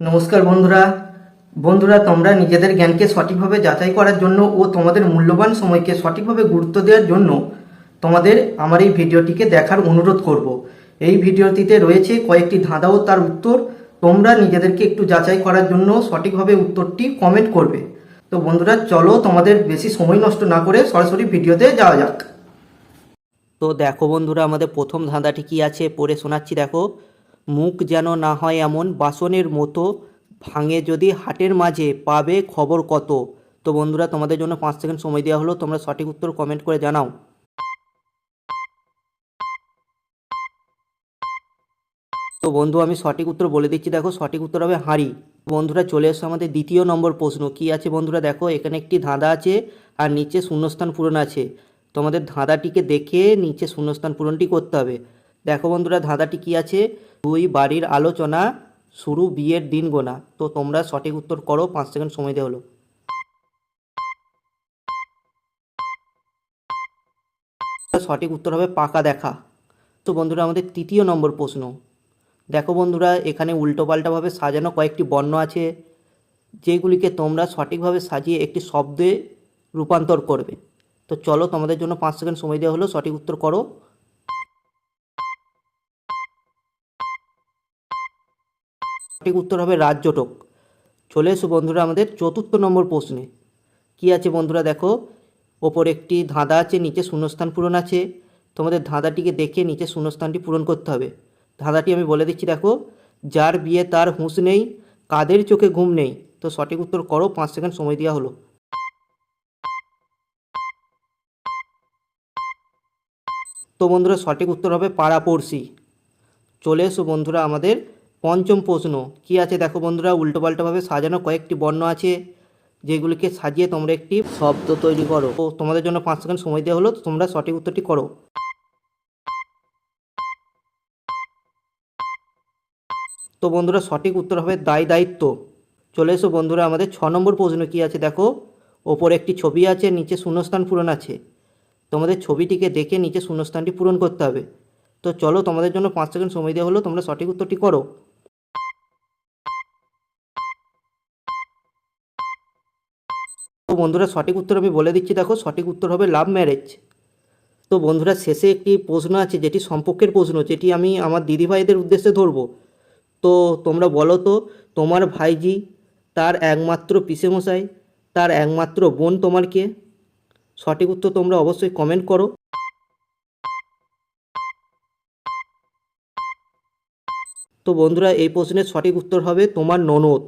নমস্কার বন্ধুরা। তোমরা নিজেদের জ্ঞানকে সঠিকভাবে যাচাই করার জন্য ও তোমাদের মূল্যবান সময়কে সঠিকভাবে গুরুত্ব দেওয়ার জন্য তোমাদের আমার এই ভিডিওটিকে দেখার অনুরোধ করব। এই ভিডিওটিতে রয়েছে কয়েকটি ধাঁধা ও তার উত্তর। তোমরা নিজেদেরকে একটু যাচাই করার জন্য সঠিকভাবে উত্তরটি কমেন্ট করবে। তো বন্ধুরা, চলো তোমাদের বেশি সময় নষ্ট না করে সরাসরি ভিডিওতে যাওয়া যাক। তো দেখো বন্ধুরা, আমাদের প্রথম ধাঁধাটি কি আছে পড়ে শোনাচ্ছি। দেখো, মুখ যেন না হয় এমন বাসনের মতো, ভাঙে যদি হাটের মাঝে, পাবে খবর কত। তো বন্ধুরা, তোমাদের জন্য 5 সেকেন্ড সময় দেওয়া হলো, তোমরা সঠিক উত্তর কমেন্ট করে জানাও। তো বন্ধু, আমি সঠিক উত্তর বলে দিচ্ছি। দেখো, সঠিক উত্তর হবে হাঁড়ি। বন্ধুরা, চলে এসো আমাদের দ্বিতীয় নম্বর প্রশ্ন। কি আছে বন্ধুরা? দেখো, এখানে একটি ধাঁধা আছে আর নিচে শূন্যস্থান পূরণ আছে। তোমাদের ধাঁধাটিকে দেখে নিচে শূন্যস্থান পূরণটি করতে হবে। দেখো বন্ধুরা, ধাঁধাটি কি আছে? দুই বাড়ির আলোচনা, শুরু বিয়ের দিন গোনা। তো তোমরা সঠিক উত্তর করো, 5 সেকেন্ড সময় দেওয়া হলো। সঠিক উত্তর হবে পাকা দেখা। তো বন্ধুরা, আমাদের তৃতীয় নম্বর প্রশ্ন। দেখো বন্ধুরা, এখানে উল্টোপাল্টাভাবে সাজানো কয়েকটি বর্ণ আছে, যেগুলিকে তোমরা সঠিকভাবে সাজিয়ে একটি শব্দে রূপান্তর করবে। তো চলো, তোমাদের জন্য 5 সেকেন্ড সময় দেওয়া হলো, সঠিক উত্তর করো। সঠিক উত্তর হবে রাজ্যটক। চলে এসো বন্ধুরা আমাদের চতুর্থ নম্বর প্রশ্নে। কি আছে বন্ধুরা? দেখো, ওপর একটি ধাঁধা আছে, নিচে শূন্যস্থান পূরণ আছে। তোমাদের ধাঁধাটিকে দেখে নিচে শূন্যস্থানটি পূরণ করতে হবে। ধাঁধাটি আমি বলে দিচ্ছি। দেখো, যার বিয়ে তার হুঁশ নেই, কাদের চোখে ঘুম নেই। তো সঠিক উত্তর করো, 5 সেকেন্ড সময় দেওয়া হলো। তো বন্ধুরা, সঠিক উত্তর হবে পাড়াপড়শি। চলে এসো বন্ধুরা আমাদের পঞ্চম প্রশ্ন। কি আছে? দেখো বন্ধুরা, উল্টোপাল্টাভাবে সাজানো কয়েকটি বর্ণ আছে, যেগুলিকে সাজিয়ে তোমরা একটি শব্দ তৈরি করো। তো তোমাদের জন্য 5 সেকেন্ড সময় দেওয়া হলো, তোমরা সঠিক উত্তরটি করো। তো বন্ধুরা, সঠিক উত্তর হবে দায় দায়িত্ব। চলে এসো বন্ধুরা আমাদের 6 নম্বর প্রশ্ন। কি আছে? দেখো, ওপরে একটি ছবি আছে, নিচে শূন্যস্থান পূরণ আছে। তোমাদের ছবিটিকে দেখে নিচে শূন্যস্থানটি পূরণ করতে হবে। তো চলো, তোমাদের জন্য 5 সেকেন্ড সময় দেওয়া হলো, তোমরা সঠিক উত্তরটি করো। তো বন্ধুরা, সঠিক উত্তর আমি বলে দিচ্ছি। দেখো, সঠিক উত্তর হবে লাভ ম্যারেজ। তো বন্ধুরা, শেষে একটি প্রশ্ন আছে, যেটি সম্পর্কের প্রশ্ন, যেটি আমি আমার দিদিভাইদের উদ্দেশ্যে ধরবো। তো তোমরা বলো তো, তোমার ভাইজি, তার একমাত্র পিসেমশাই, তার একমাত্র বোন তোমার কে? সঠিক উত্তর তোমরা অবশ্যই কমেন্ট করো। তো বন্ধুরা, এই প্রশ্নের সঠিক উত্তর হবে তোমার ননদ।